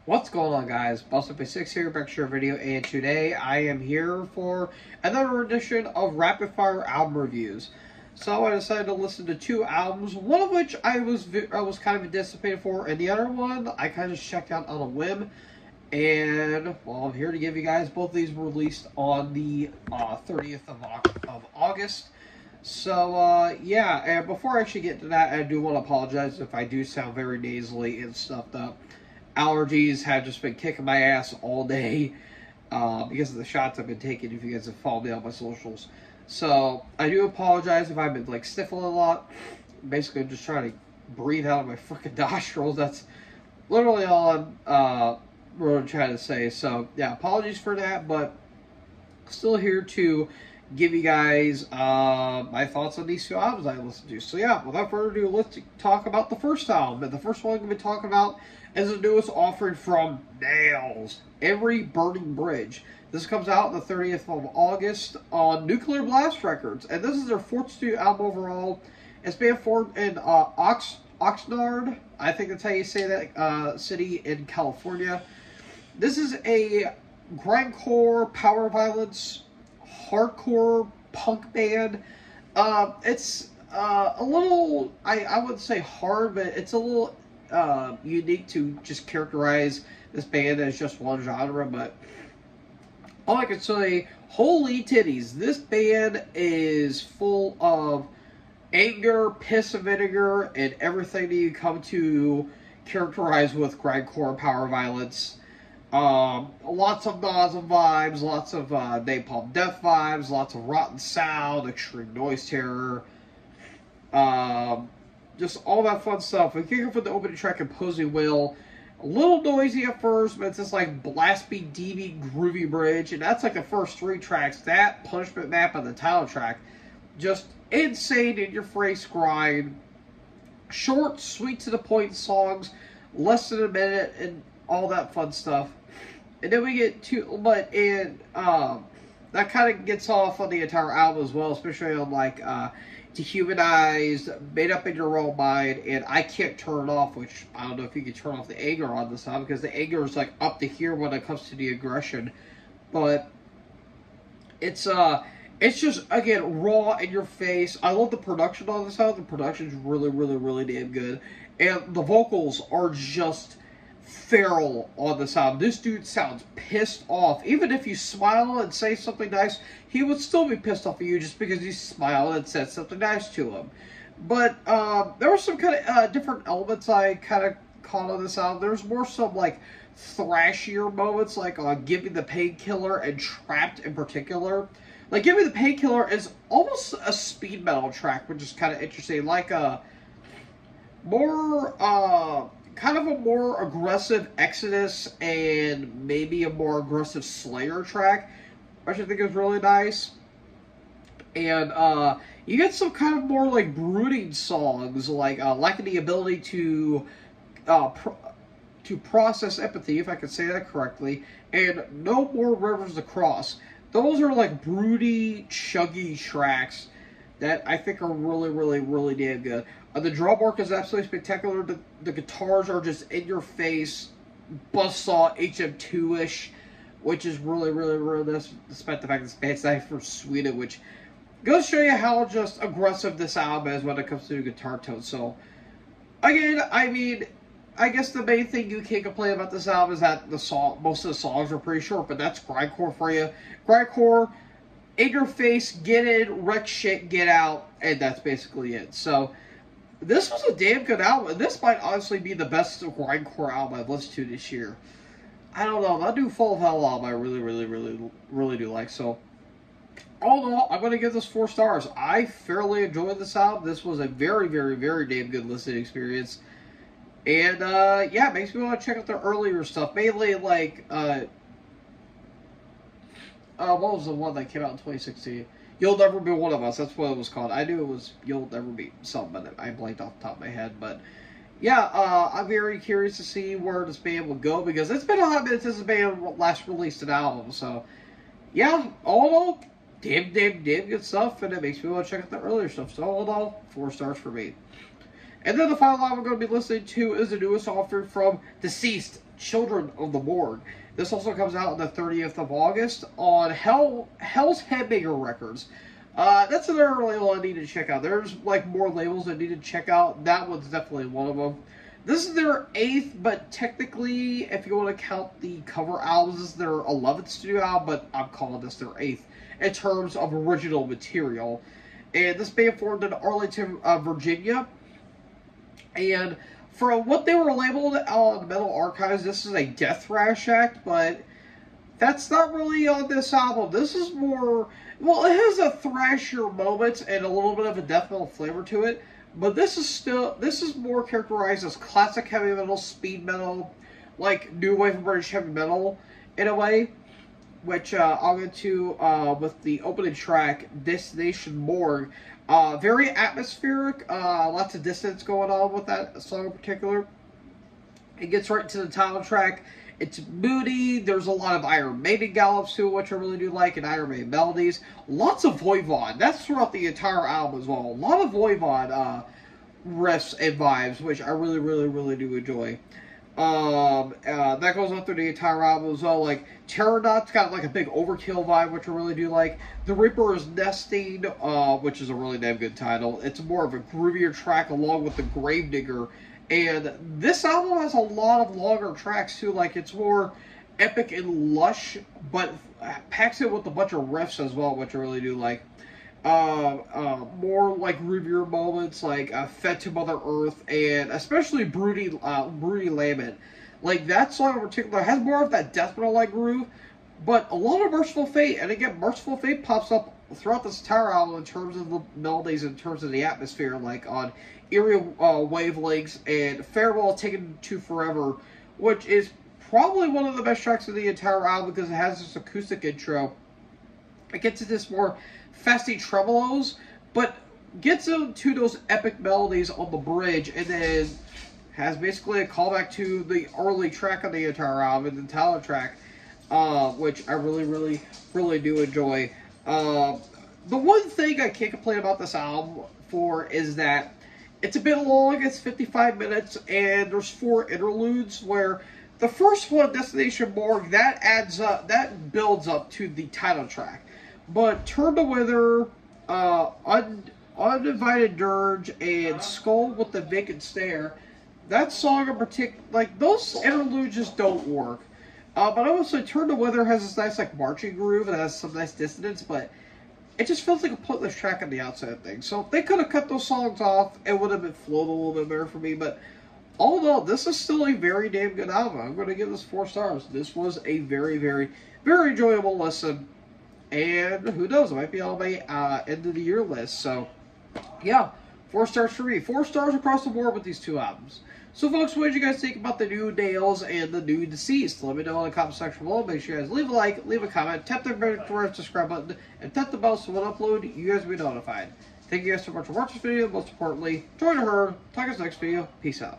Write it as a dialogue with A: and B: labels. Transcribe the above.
A: What's going on, guys? Busted6 here, back to your video, and today I am here for another edition of Rapid Fire album reviews. So I decided to listen to two albums, one of which I was kind of anticipated for, and the other one I kind of just checked out on a whim. And well, I'm here to give you guys both of these released on the 30th of August. So yeah, and before I actually get to that, I do want to apologize if I do sound very nasally and stuffed up. Allergies have just been kicking my ass all day because of the shots I've been taking, if you guys have followed me on my socials. So I do apologize if I've been like sniffling a lot. Basically, I'm just trying to breathe out of my freaking nostrils. That's literally all I'm really trying to say. So yeah, apologies for that, but still here to give you guys my thoughts on these two albums I listened to. So yeah, without further ado, let's talk about the first album. And the first one I'm going to be talking about is the newest offering from Nails, Every Burning Bridge. This comes out on the 30th of August on Nuclear Blast Records, and this is their fourth studio album overall. It's being formed in Oxnard, I think that's how you say that, city in California. This is a grindcore, power violence, hardcore punk band. It's a little, I wouldn't say hard, but it's a little unique to just characterize this band as just one genre. But all I can say, holy titties, this band is full of anger, piss and vinegar, and everything that you come to characterize with grindcore power violence. Lots of Nausea vibes, lots of Napalm Death vibes, lots of Rotten Sound, Extreme Noise Terror, just all that fun stuff. We kick off with the opening track, Imposing Will. A little noisy at first, but it's this like blasty, deeby, groovy bridge, and that's like the first three tracks. That Punishment Map on the title track, just insane in your face grind. Short, sweet to the point songs, less than a minute, and all that fun stuff. And then we get to, that kind of gets off on the entire album as well, especially on like Dehumanized, Made Up in Your Own Mind, and I Can't Turn It Off, which I don't know if you can turn off the anger on this album, because the anger is like up to here when it comes to the aggression. But it's just, again, raw in your face. I love the production on this album. The production's really, really, really damn good. And the vocals are just feral on this album. This dude sounds pissed off. Even if you smile and say something nice, he would still be pissed off at you just because you smiled and said something nice to him. But there were some kind of different elements I kind of caught on this album. There's more some like thrashier moments, like Give Me the Painkiller and Trapped in particular. Like Give Me the Painkiller is almost a speed metal track, which is kind of interesting. Like a more kind of a more aggressive Exodus and maybe a more aggressive Slayer track, which I think is really nice. And you get some kind of more like brooding songs, like lacking the ability to process empathy, if I can say that correctly, and No More Rivers to Cross. Those are like broody, chuggy tracks that I think are really, really, really damn good. The drum work is absolutely spectacular. The guitars are just in your face, buzzsaw HM2-ish, which is really, really, really nice, despite the fact this band's not from Sweden, which goes to show you how just aggressive this album is when it comes to the guitar tone. So, again, I mean, I guess the main thing you can't complain about this album is that most of the songs are pretty short, but that's grindcore for you. Grindcore, in your face, get in, wreck shit, get out, and that's basically it. So, this was a damn good album. This might honestly be the best grindcore album I've listened to this year. I don't know. That new Full of Hell album I really, really, really, really do like. So, all in all, I'm going to give this 4 stars. I fairly enjoyed this album. This was a very, very, very damn good listening experience. And, yeah, it makes me want to check out their earlier stuff. Mainly, like, what was the one that came out in 2016? You'll Never Be One of Us. That's what it was called. I knew it was You'll Never Be something, but I blanked off the top of my head. But, yeah, I'm very curious to see where this band will go, because it's been a hot minute since the band last released an album. So, yeah, all in all, damn good stuff, and it makes me want to check out the earlier stuff. So, all in all, 4 stars for me. And then the final album I'm going to be listening to is the newest offering from Deceased, Children of the Morgue. This also comes out on the 30th of August on Hell's Headbanger Records. That's another label I need to check out. There's like more labels I need to check out. That one's definitely one of them. This is their 8th, but technically, if you want to count the cover albums, this is their 11th studio album, but I'm calling this their 8th in terms of original material. And this band formed in Arlington, Virginia. And from what they were labeled on Metal Archives, this is a death thrash act, but that's not really on this album. This is more, well, it has a thrashier moments and a little bit of a death metal flavor to it. But this is more characterized as classic heavy metal, speed metal, like new wave of British heavy metal, in a way, which I'll get to with the opening track, Destination Morgue. Very atmospheric, lots of dissonance going on with that song in particular. It gets right into the title track. It's moody. There's a lot of Iron Maiden gallops to it, which I really do like, and Iron Maiden melodies. Lots of Voivod. That's throughout the entire album as well. A lot of Voivod riffs and vibes, which I really, really, really do enjoy. That goes on through the entire album as well. Like, Terrornaut's got like a big Overkill vibe, which I really do like. The Reaper is Nesting, which is a really damn good title. It's more of a groovier track along with the Gravedigger. And this album has a lot of longer tracks too. Like, it's more epic and lush, but packs it with a bunch of riffs as well, which I really do like. More like groovier moments, like Fed to Mother Earth, and especially Broody Lament. Like, that song in particular has more of that death metal-like groove, but a lot of Merciful Fate. And again, Merciful Fate pops up throughout this entire album in terms of the melodies, in terms of the atmosphere, like on Eerie Wavelengths and Farewell Taken to Forever, which is probably one of the best tracks of the entire album because it has this acoustic intro. It gets into this more festy tremolos, but gets into those epic melodies on the bridge, and then has basically a callback to the early track on the entire album, the title track, which I really, really, really do enjoy. The one thing I can't complain about this album for is that it's a bit long. It's 55 minutes, and there's 4 interludes where the first one, Destination Morgue, that adds up, that builds up to the title track. But Turn to Wither, Uninvited Dirge, and Skull with the Vacant Stare, that song in particular, like, those interludes just don't work. But I would say Turn to Wither has this nice, like, marching groove, and it has some nice dissonance, but it just feels like a pointless track on the outside of things. So if they could have cut those songs off, it would have been flowed a little bit better for me. But all in all, this is still a very damn good album. I'm going to give this 4 stars. This was a very, very, very enjoyable listen. And who knows, it might be on my end of the year list. So, yeah, 4 stars for me. 4 stars across the board with these 2 albums. So, folks, what did you guys think about the new Nails and the new Deceased? Let me know in the comment section below. Make sure you guys leave a like, leave a comment, tap the subscribe button, and tap the bell so when I upload, you guys will be notified. Thank you guys so much for watching this video. Most importantly, join the herd. Talk to us next video. Peace out.